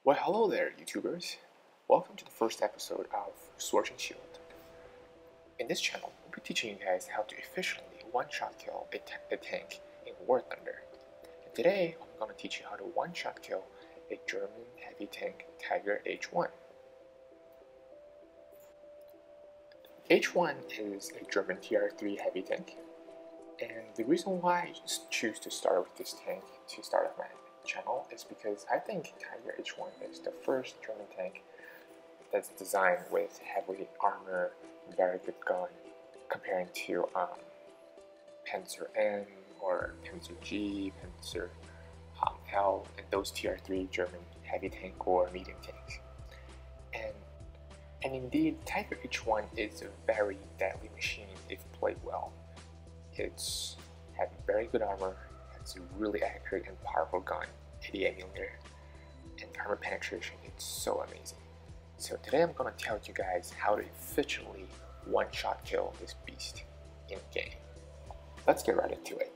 Well, hello there, YouTubers. Welcome to the first episode of Sword and Shield. In this channel, we'll be teaching you guys how to efficiently one-shot kill a tank in War Thunder. And today, I'm going to teach you how to one-shot kill a German heavy tank Tiger H1. H1 is a German TR3 heavy tank, and the reason why I choose to start with this tank to start off my channel is because I think Tiger H1 is the first German tank that's designed with heavy armor, very good gun, comparing to Panzer M or Panzer G, Panzer L, and those TR3 German heavy tank or medium tanks. And indeed, Tiger H1 is a very deadly machine if played well. It's has very good armor, has a really accurate and powerful gun, 88mm, and armor penetration is so amazing. So today I'm going to tell you guys how to efficiently one-shot kill this beast in game. Let's get right into it.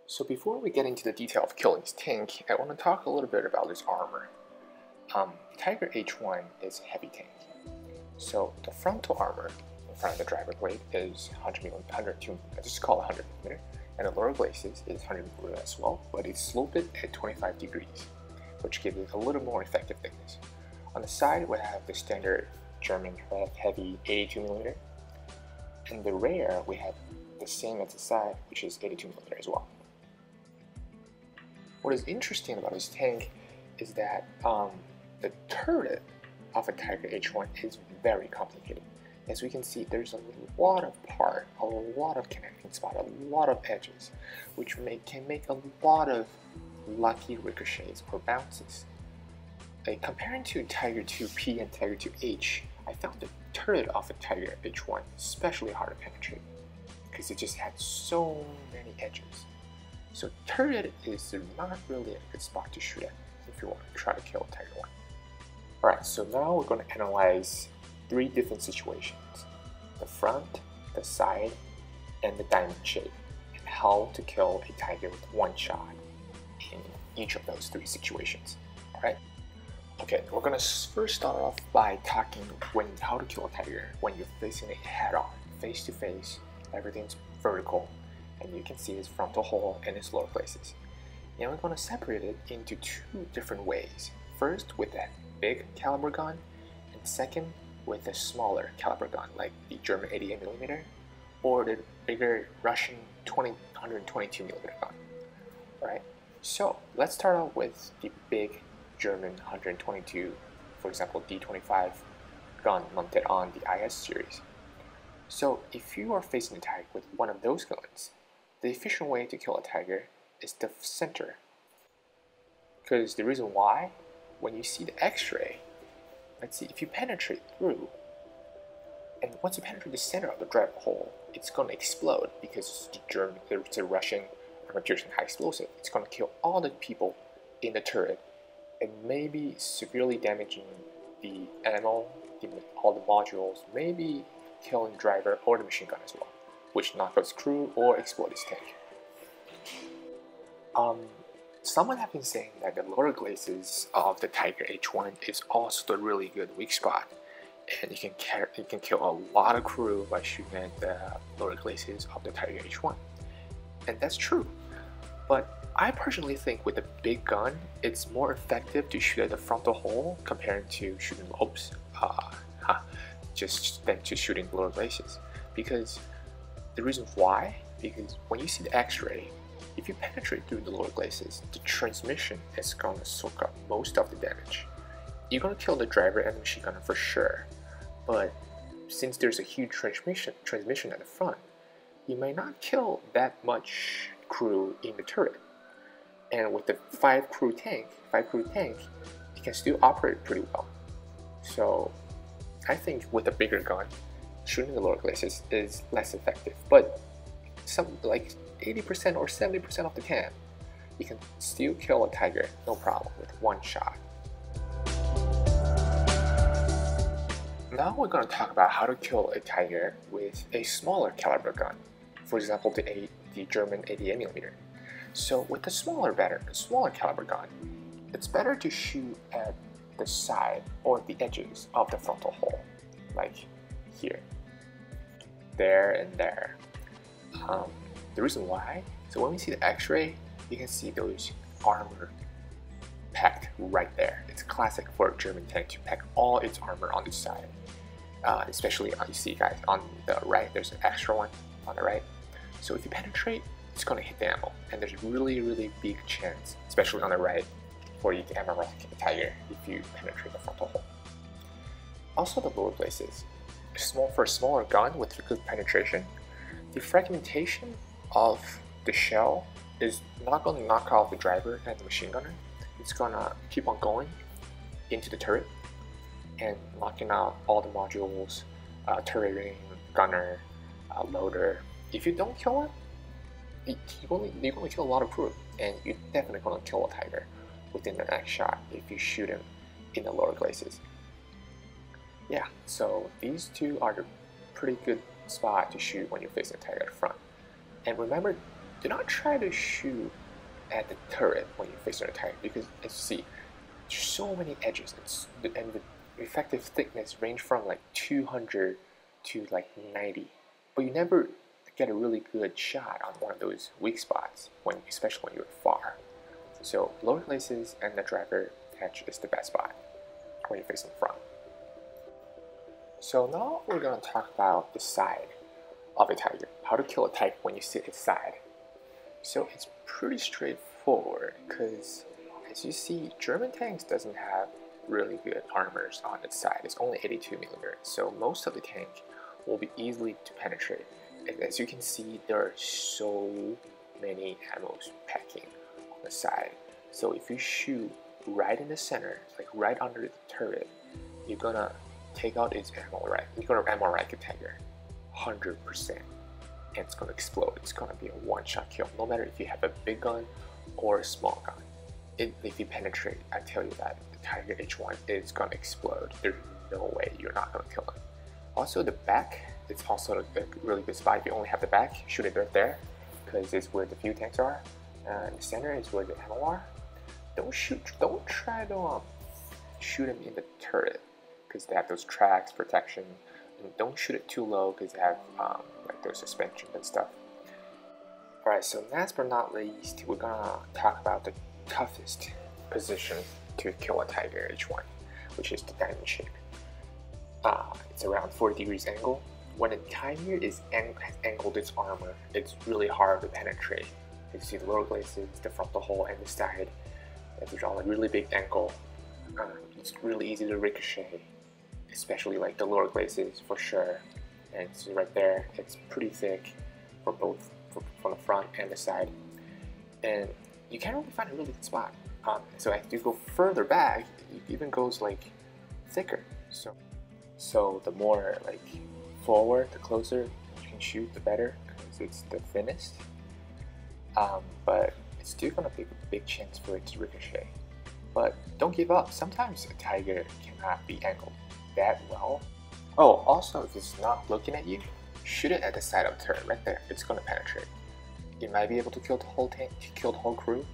So before we get into the detail of killing this tank, I want to talk a little bit about this armor. Tiger H1 is a heavy tank. So the frontal armor in front of the driver blade is 102, just call it 100mm, and the lower glacis is 100mm as well, but it's sloped at 25 degrees, which gives it a little more effective thickness. On the side, we have the standard German heavy 82mm, and the rear we have the same as the side, which is 82mm as well. What is interesting about this tank is that the turret of a Tiger H1 is very complicated. As we can see, there's a lot of part, a lot of connecting spot, a lot of edges, which can make a lot of lucky ricochets or bounces. Comparing to Tiger 2P and Tiger 2H, I found the turret of a Tiger H1 especially hard to penetrate because it just had so many edges. So turret is not really a good spot to shoot at if you want to try to kill Tiger 1. Alright, so now we're going to analyze 3 different situations: the front, the side, and the diamond shape, and how to kill a tiger with one shot in each of those 3 situations. Alright? Okay, we're going to first start off by talking how to kill a tiger when you're facing it head-on, face-to-face, everything's vertical, and you can see its frontal hole and its lower places. And we're going to separate it into 2 different ways. First, with a big caliber gun, and second, with a smaller caliber gun like the German 88mm or the bigger Russian 122mm gun. Alright, so let's start out with the big German 122, for example D25 gun mounted on the IS series. So if you are facing a tiger with one of those guns, the efficient way to kill a tiger is the center. Because the reason why, when you see the x-ray, let's see, if you penetrate through, and once you penetrate the center of the driver hole, it's going to explode because it's a Russian armature high explosive. It's going to kill all the people in the turret and maybe severely damaging the ammo, all the modules, maybe killing the driver or the machine gun as well, which knock out its crew or explode its tank. Someone have been saying that the lower glacis of the Tiger H1 is also a really good weak spot, and you can kill a lot of crew by shooting at the lower glacis of the Tiger H1, and that's true. But I personally think with a big gun, it's more effective to shoot at the frontal hole compared to shooting than to shooting lower glacis. Because the reason why, because when you see the X-ray, if you penetrate through the lower glacis, the transmission is going to soak up most of the damage. You're going to kill the driver and the machine gunner for sure, but since there's a huge transmission at the front, you might not kill that much crew in the turret. And with the 5 crew tank, it can still operate pretty well. So I think with a bigger gun, shooting the lower glacis is less effective, but like 80% or 70% of the time, you can still kill a tiger no problem with one shot. Now we're going to talk about how to kill a tiger with a smaller caliber gun, for example the German 88mm. So with the smaller caliber gun, it's better to shoot at the side or the edges of the frontal hull, like here, there, and there. The reason why, so when we see the X-ray, you can see those armor packed right there. It's classic for a German tank to pack all its armor on the side. Especially you see guys on the right, there's an extra one on the right. So if you penetrate, it's going to hit the ammo, and there's a really big chance, especially on the right, for you to ammo rack the Tiger if you penetrate the frontal hull. Also the lower places. For a smaller gun with good penetration, the fragmentation of the shell is not going to knock out the driver and the machine gunner. It's going to keep on going into the turret and knocking out all the modules, turret ring, gunner, loader. If you don't kill it, you're going to kill a lot of crew, and you're definitely going to kill a Tiger within the next shot if you shoot him in the lower glacis. Yeah, so these two are the pretty good spot to shoot when you're facing a Tiger at the front. And remember, do not try to shoot at the turret when you're facing a Tiger, because as you see, there's so many edges, and the effective thickness range from like 200 to like 90, but you never get a really good shot on one of those weak spots, especially when you're far. So lower glacis and the driver hatch is the best spot when you're facing the front. So now we're going to talk about the side of a Tiger, how to kill a Tiger when you sit inside. So it's pretty straightforward, because as you see, German tanks doesn't have really good armors on its side. It's only 82mm, so most of the tank will be easily to penetrate. And as you can see, there are so many ammos packing on the side. So if you shoot right in the center, like right under the turret, you're gonna take out its ammo rack. You're gonna ammo rack a Tiger 100%, and it's gonna explode. It's gonna be a one-shot kill, no matter if you have a big gun or a small gun. If you penetrate, I tell you that the Tiger H1 is gonna explode. There's no way you're not gonna kill it. Also, the back, it's also a really good spot. If you only have the back, shoot it right there, because it's where the fuel tanks are. The center is where the ammo are. Don't try to shoot them in the turret, because they have those tracks protection. And don't shoot it too low, because they have like those suspensions and stuff. Alright, so last but not least, we're gonna talk about the toughest position to kill a Tiger H1, which is the diamond shape. It's around 40 degrees angle. When a Tiger has angled its armor, it's really hard to penetrate. You see the lower glacis, the frontal hull, and the side. They're on a really big angle. It's really easy to ricochet, especially like the lower glacis for sure. And see right there, it's pretty thick for both from the front and the side. And you can't really find a really good spot. So as you go further back, it even goes like thicker. So the more like forward, the closer you can shoot, the better, because it's the thinnest. But it's still gonna be a big chance for it to ricochet. But don't give up. Sometimes a Tiger cannot be angled that well. Oh, also, if it's not looking at you, shoot it at the side of the turret right there. It's gonna penetrate. You might be able to kill the whole tank, kill the whole crew,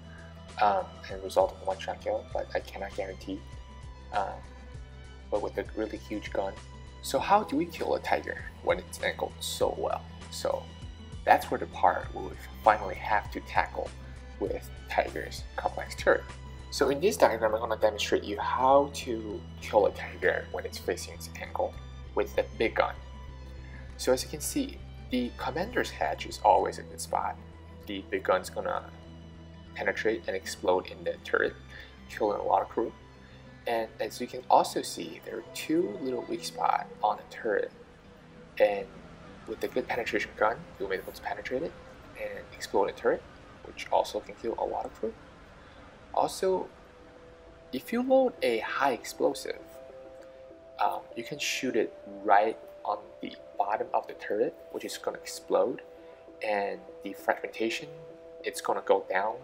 and result in a one-shot kill, but I cannot guarantee. But with a really huge gun. So how do we kill a Tiger when it's angled so well? So that's where the part we finally have to tackle with Tiger's complex turret. So in this diagram, I'm going to demonstrate you how to kill a Tiger when it's facing its angle with a big gun. So as you can see, the commander's hatch is always a good spot. The big gun's gonna penetrate and explode in the turret, killing a lot of crew. And as you can also see, there are two little weak spots on the turret. And with a good penetration gun, you'll be able to penetrate it and explode the turret, which also can kill a lot of crew. Also, if you load a high explosive, you can shoot it right on the bottom of the turret, which is going to explode, and the fragmentation, it's going to go down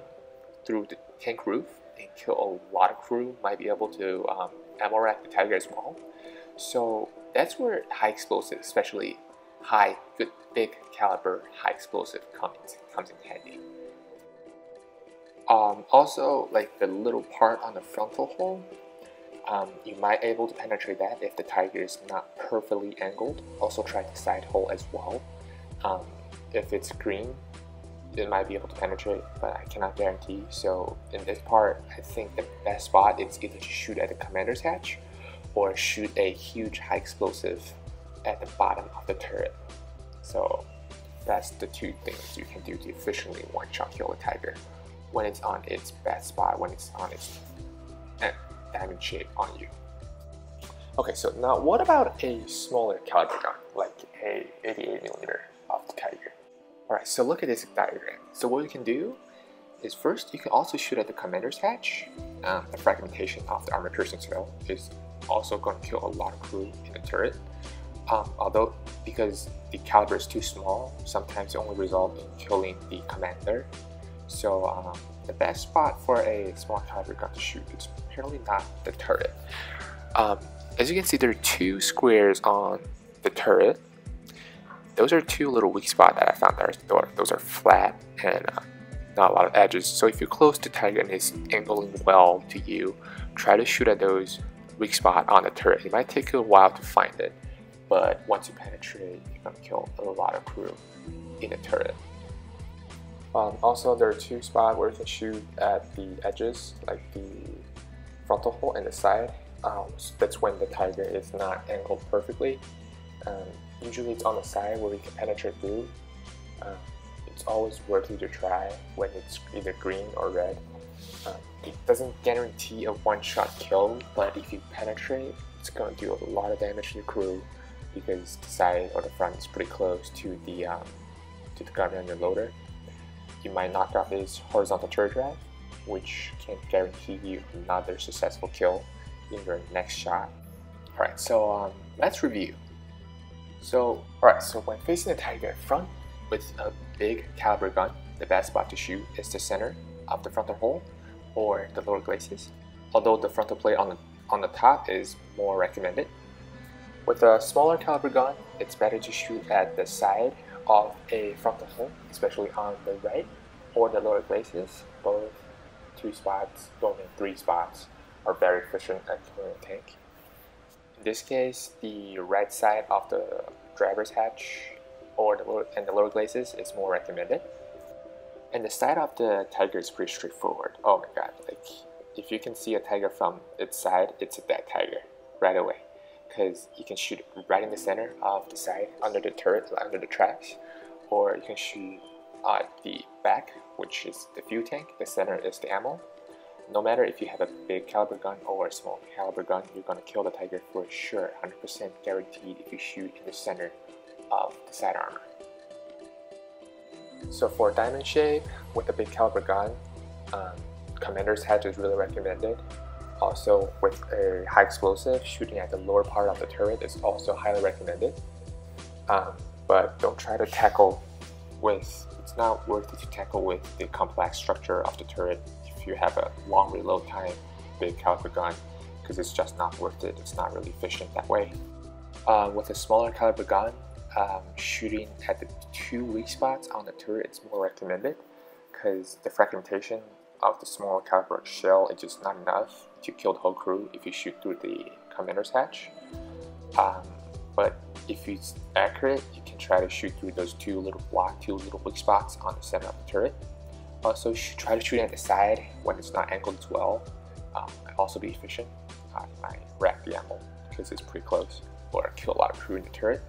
through the tank roof and kill a lot of crew. Might be able to ammo rack the Tiger as well. So that's where high explosive, especially good big caliber high explosive comes in handy. Also, like the little part on the frontal hole, you might able to penetrate that if the tiger is not perfectly angled. Also try the side hole as well. If it's green, it might be able to penetrate, but I cannot guarantee. So in this part, I think the best spot is either to shoot at the commander's hatch or shoot a huge high explosive at the bottom of the turret. So that's the two things you can do to efficiently one-shot kill a tiger when it's on its best spot, when it's on its diamond shape on you. Okay, so now what about a smaller caliber gun, like a 88mm of the tiger? Alright, so look at this diagram. So what you can do is first, you can also shoot at the commander's hatch. The fragmentation of the armor-piercing shell is also going to kill a lot of crew in the turret. Although, because the caliber is too small, sometimes it only results in killing the commander. So the best spot for a small caliber gun to shoot is apparently not the turret. As you can see, there are two squares on the turret. Those are two little weak spots that I found there. Those are flat and not a lot of edges. So if you're close to tiger and it's angling well to you, try to shoot at those weak spots on the turret. It might take you a while to find it, but once you penetrate, you're going to kill a lot of crew in the turret. Also, there are two spots where you can shoot at the edges, like the frontal hole and the side. That's when the tiger is not angled perfectly. Usually it's on the side where we can penetrate through. It's always worth it to try when it's either green or red. It doesn't guarantee a one-shot kill, but if you penetrate, it's going to do a lot of damage to the crew because the side or the front is pretty close to the gun on your loader. You might knock out this horizontal turret drive, which can guarantee you another successful kill in your next shot. Alright, so let's review. So when facing a tiger front with a big caliber gun, the best spot to shoot is the center of the frontal hole or the lower glacis, although the frontal plate on the top is more recommended. With a smaller caliber gun, it's better to shoot at the side of a frontal hole, especially on the right or the lower glacis. Both two spots, going in three spots, are very efficient at killing a tank. In this case, the right side of the driver's hatch or the lower glacis is more recommended. And the side of the tiger is pretty straightforward. Oh my god, like if you can see a tiger from its side, it's a dead tiger right away. Because you can shoot right in the center of the side, under the turret, under the tracks, or you can shoot at the back, which is the fuel tank. The center is the ammo. No matter if you have a big caliber gun or a small caliber gun, you're going to kill the tiger for sure, 100% guaranteed if you shoot in the center of the side armor. So for diamond shape with a big caliber gun, commander's hatch is really recommended. Also, with a high explosive, shooting at the lower part of the turret is also highly recommended. But don't try to tackle with, it's not worth it to tackle with the complex structure of the turret if you have a long reload time, big caliber gun, because it's just not worth it. It's not really efficient that way. With a smaller caliber gun, shooting at the two weak spots on the turret is more recommended because the fragmentation of the small caliber shell is just not enough to kill the whole crew if you shoot through the commander's hatch. But if it's accurate, you can try to shoot through those two little weak spots on the center of the turret. Also, try to shoot at the side when it's not angled as well. Also be efficient. I rack the ammo because it's pretty close, or kill a lot of crew in the turret.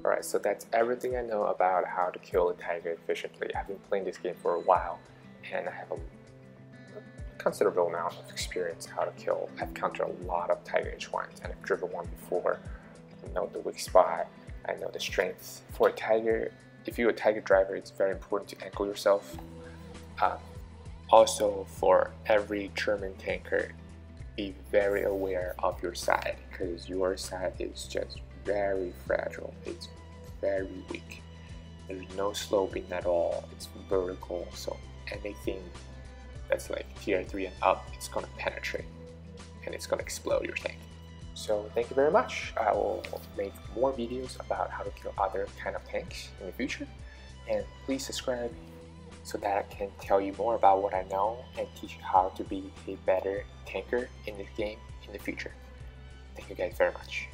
Alright, so that's everything I know about how to kill a tiger efficiently. I've been playing this game for a while, and I have a considerable amount of experience how to kill. I've counted a lot of tiger H1s, and I've driven one before. I know the weak spot, I know the strength. For a tiger, if you're a tiger driver, it's very important to angle yourself. Also, for every German tanker, be very aware of your side, because your side is just very fragile. It's very weak. There's no sloping at all. It's vertical, so anything that's like tier 3 and up, it's gonna penetrate and it's gonna explode your tank. So thank you very much. I will make more videos about how to kill other kind of tanks in the future, and please subscribe so that I can tell you more about what I know and teach you how to be a better tanker in this game in the future. Thank you guys very much.